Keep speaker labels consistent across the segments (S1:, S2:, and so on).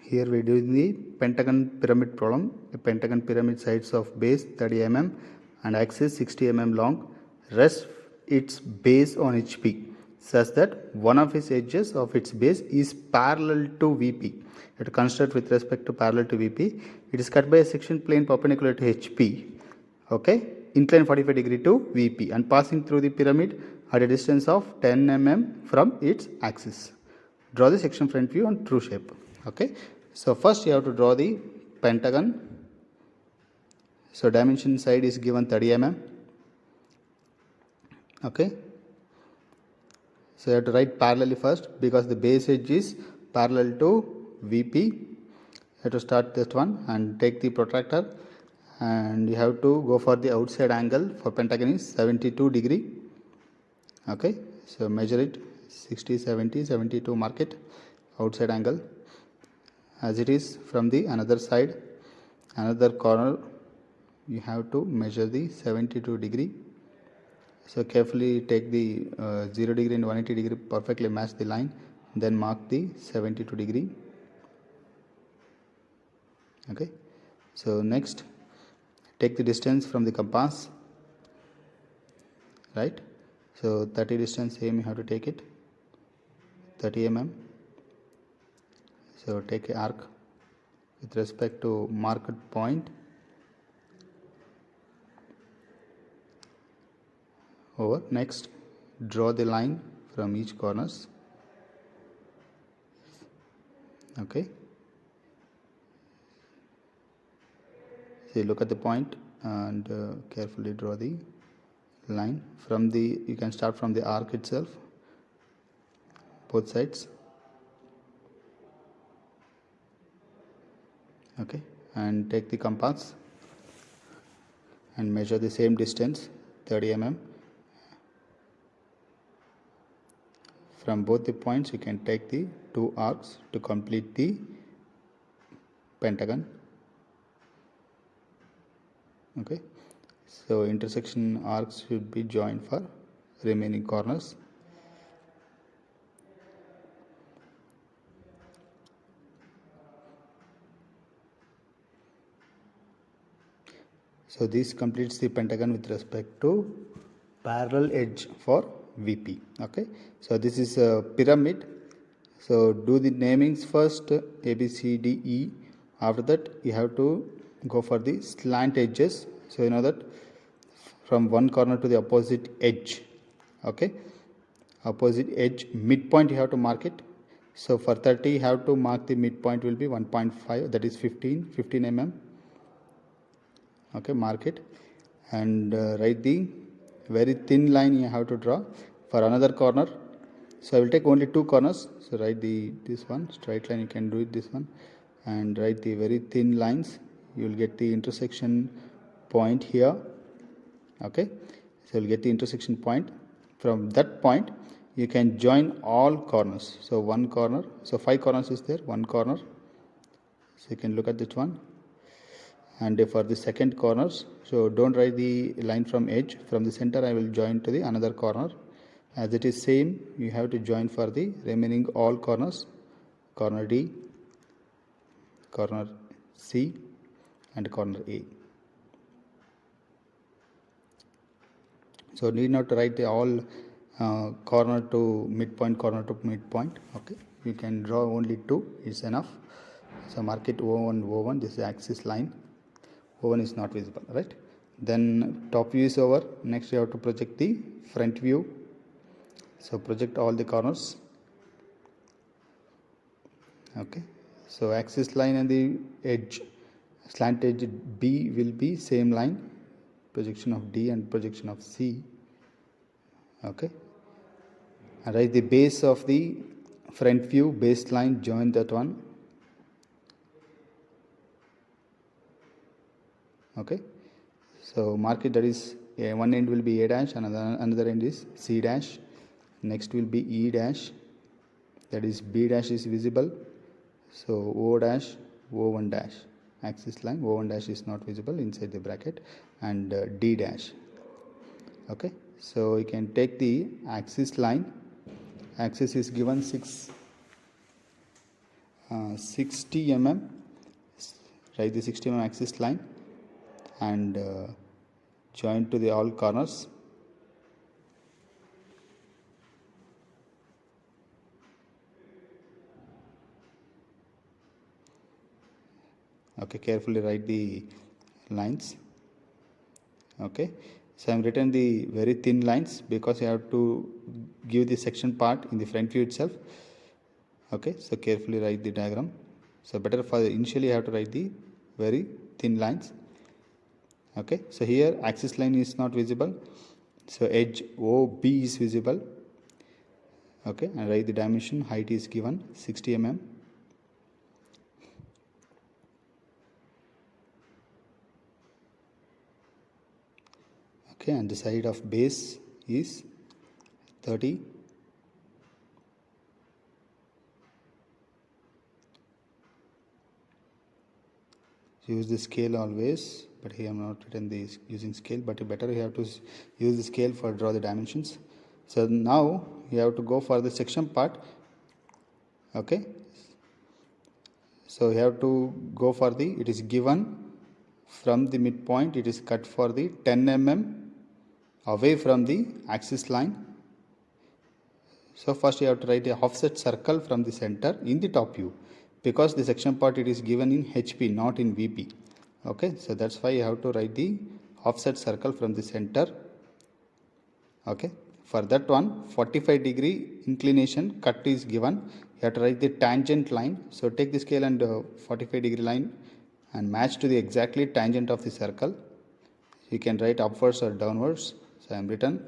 S1: Here we do the pentagon pyramid problem. A pentagon pyramid sides of base 30 mm and axis 60 mm long rests its base on HP such that one of its edges of its base is parallel to VP. You have to construct with respect to parallel to VP. It is cut by a section plane perpendicular to HP. Okay, inclined 45 degree to VP and passing through the pyramid at a distance of 10 mm from its axis. Draw the section front view on true shape. Okay, so first you have to draw the pentagon. So dimension side is given 30 mm. Okay, so you have to write parallelly first because the base edge is parallel to VP. You have to start this one and take the protractor, and you have to go for the outside angle for pentagon is 72 degree. Okay, so measure it 60, 70, 72, mark it outside angle as it is from the another side, another corner. You have to measure the 72 degree. So carefully take the 0 degree and 180 degree, perfectly match the line, then mark the 72 degree. Okay, so next take the distance from the compass, right? So 30 distance same you have to take it, 30 mm. So take an arc with respect to marked point over. Next draw the line from each corners. Okay, so you look at the point and carefully draw the line from the, you can start from the arc itself, both sides. Okay, and take the compass and measure the same distance 30 mm. From both the points you can take the two arcs to complete the pentagon. Okay, so intersection arcs should be joined for remaining corners. So this completes the pentagon with respect to parallel edge for VP. Okay, so this is a pyramid. So do the namings first, A, B, C, D, E. After that you have to go for the slant edges. So you know that from one corner to the opposite edge. Okay, opposite edge midpoint you have to mark it. So for 30 you have to mark the midpoint will be 1.5, that is 15 mm. Okay, mark it and write the very thin line you have to draw for another corner. So I will take only two corners. So write the this one straight line, you can do it this one, and write the very thin lines. You will get the intersection point here. Okay, so you'll get the intersection point. From that point you can join all corners. So one corner, so 5 corners is there, one corner. So you can look at this one. And for the second corners, so don't write the line from edge, from the center I will join to the another corner. As it is same, you have to join for the remaining all corners, corner D, corner C and corner A. So need not to write the all corner to midpoint, corner to midpoint. Okay, you can draw only two, is enough. So mark it O1, O1, this is axis line. O1 is not visible, right? Then top view is over. Next you have to project the front view. So project all the corners. Okay, so axis line and the edge, slant edge B will be same line, projection of D and projection of C. Okay, and write the base of the front view, baseline, join that one. Okay, so mark it, that is one end will be A dash, another end is C dash, next will be E dash, that is B dash is visible. So O dash, O1 dash, axis line, O1 dash is not visible inside the bracket, and D dash. Okay, so you can take the axis line. Axis is given 6 60 mm, write the 60 mm axis line and join to the all corners. Okay, carefully write the lines. Okay, so I am written the very thin lines because I have to give the section part in the front view itself. Okay, so carefully write the diagram. So better for initially I have to write the very thin lines. Okay, so here axis line is not visible, so edge OB is visible. Okay, and write the dimension, height is given 60 mm. Okay, and the side of base is 30. Use the scale always, but here I am not written this using scale, but better you have to use the scale for draw the dimensions. So now you have to go for the section part. Okay, so you have to go for the, it is given from the midpoint, it is cut for the 10 mm away from the axis line. So first you have to write a offset circle from the center in the top view, because the section part it is given in HP, not in VP. Okay, so that's why you have to write the offset circle from the center. Okay, for that one 45-degree inclination cut is given. You have to write the tangent line. So take the scale and 45-degree line and match to the exactly tangent of the circle. You can write upwards or downwards. So I am written,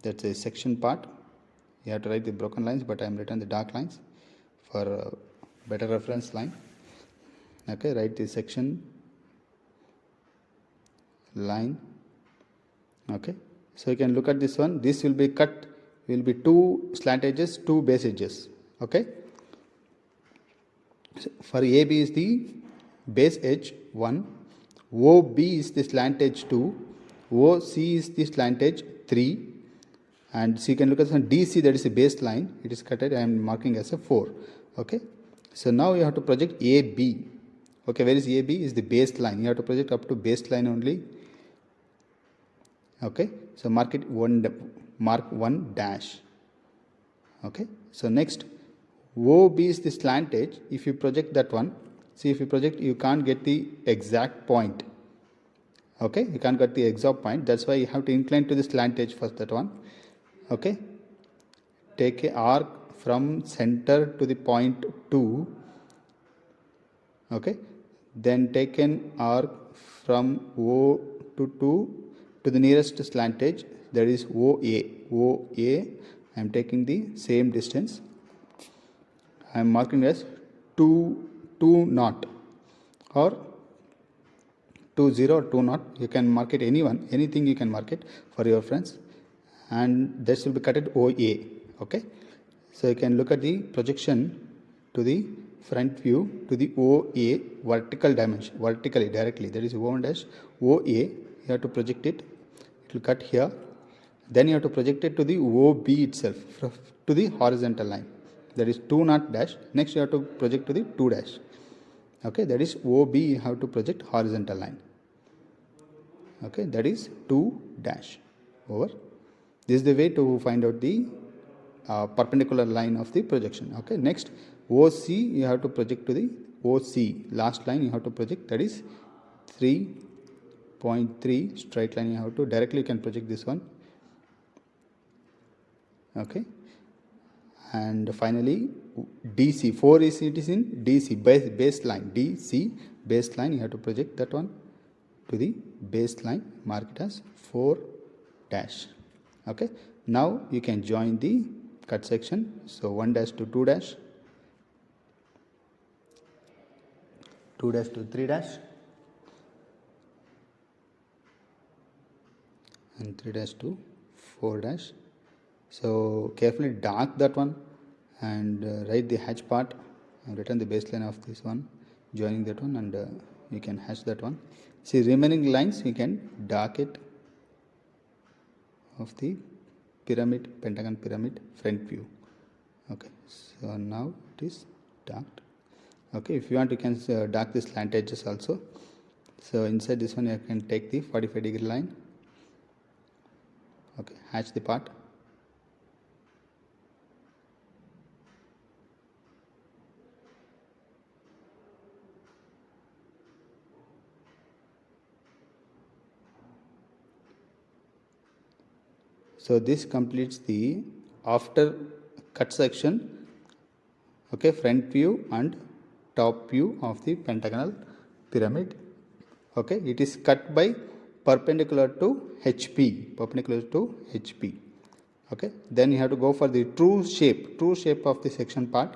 S1: that's a section part. You have to write the broken lines, but I am written the dark lines for better reference line. Okay, write the section line. Okay, so you can look at this one. This will be cut, will be 2 slant edges, 2 base edges. Okay, so for AB is the base edge 1, OB is the slant edge 2, OC is the slant edge 3, and so you can look at some DC, that is a baseline, it is cutted. I am marking as a 4. Okay, so now you have to project AB. Okay, where is AB? Is the baseline. You have to project up to baseline only. Okay, so mark 1 dash. Okay, so next OB is the slant edge. If you project that one, see, if you project, you can't get the exact point. Okay, you can't get the exact point, that's why you have to incline to the slant edge for that one. Okay, take a arc from center to the point 2. Okay, then take an arc from O to 2 to the nearest slant edge, that is OA. I am taking the same distance. I am marking as 2 naught or 20 or 2 naught. You can mark it anything you can mark it for your friends, and this will be cut at OA. Okay, so you can look at the projection to the front view to the OA vertical dimension, vertically directly, that is O1 dash OA. You have to project it, it will cut here. Then you have to project it to the OB itself, to the horizontal line, that is 2 naught dash. Next you have to project to the 2 dash. Okay, that is OB, you have to project horizontal line. Okay, that is 2 dash over. This is the way to find out the perpendicular line of the projection. Okay, next OC, you have to project to the OC, last line you have to project, that is 3.3 straight line. You have to directly, you can project this one. Okay, and finally DC, 4 is it is in DC, baseline, DC baseline, you have to project that one to the baseline, mark it as 4 dash. Okay, now you can join the cut section. So 1 dash to 2 dash, 2 dash to 3 dash, and 3 dash to 4 dash. So carefully dark that one and write the hatch part. I have written the baseline of this one, joining that one, and you can hatch that one. See, remaining lines you can dark it of the pyramid, pentagon pyramid front view. Okay, so now it is dark. Okay, if you want, you can dark the slant edges also. So inside this one, you can take the 45-degree line. Okay, hatch the part. So this completes the after cut section, okay, front view and top view of the pentagonal pyramid. Okay, it is cut by perpendicular to HP. Okay, then you have to go for the true shape of the section part.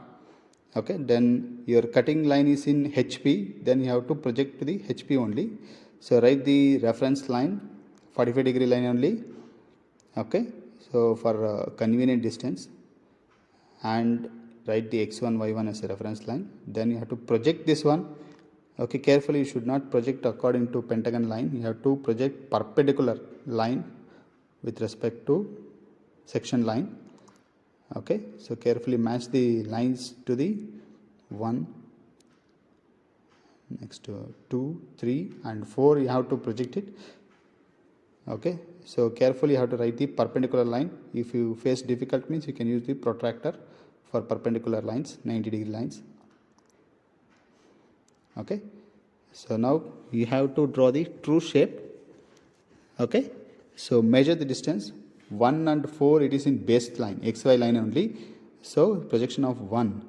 S1: Okay, then your cutting line is in HP, then you have to project to the HP only. So write the reference line 45-degree line only. Okay, so for convenient distance, and write the x1 y1 as a reference line. Then you have to project this one. Okay, carefully, you should not project according to pentagon line. You have to project perpendicular line with respect to section line. Okay, so carefully match the lines to the 1, next 2, 3 and 4, you have to project it. Okay, so carefully you have to write the perpendicular line. If you face difficult means, you can use the protractor for perpendicular lines, 90-degree lines. Okay, so now you have to draw the true shape. Okay, so measure the distance 1 and 4, it is in base line, xy line only. So projection of 1.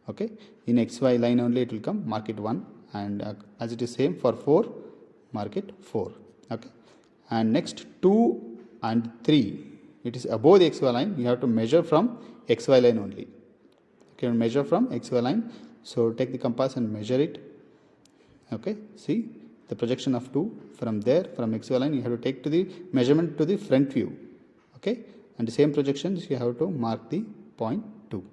S1: Okay, in xy line only it will come, mark it 1, and as it is same for 4, mark it 4. Okay, and next 2 and 3, it is above the xy line, you have to measure from xy line only. Okay, measure from xy line. So take the compass and measure it. Okay, see the projection of 2 from there, from xy line, you have to take to the measurement to the front view. Okay, and the same projections you have to mark the point 2.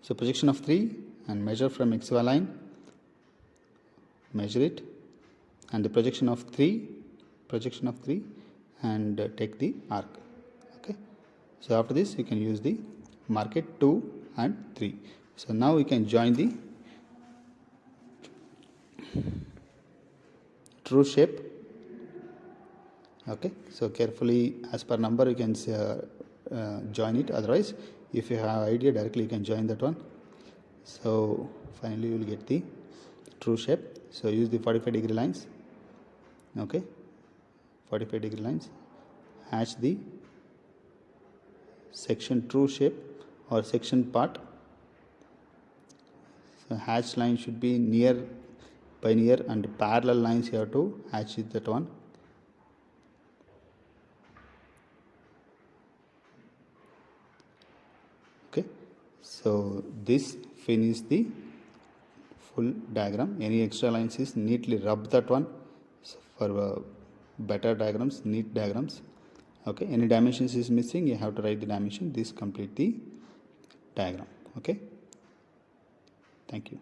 S1: So projection of 3 and measure from xy line, measure it, and the projection of 3 and take the arc. Okay, so after this you can use the mark it 2 and 3. So now we can join the true shape. Okay, so carefully as per number you can join it, otherwise if you have idea directly you can join that one. So finally you will get the true shape. So use the 45-degree lines. Okay, 45-degree lines, hatch the section true shape or section part. So hatch line should be near by near, and parallel lines you have to hatch it, that one. Okay, so this finish the full diagram. Any extra lines is neatly rub that one for better diagrams, neat diagrams. Okay, any dimensions is missing, you have to write the dimension. This complete the diagram. Okay, thank you.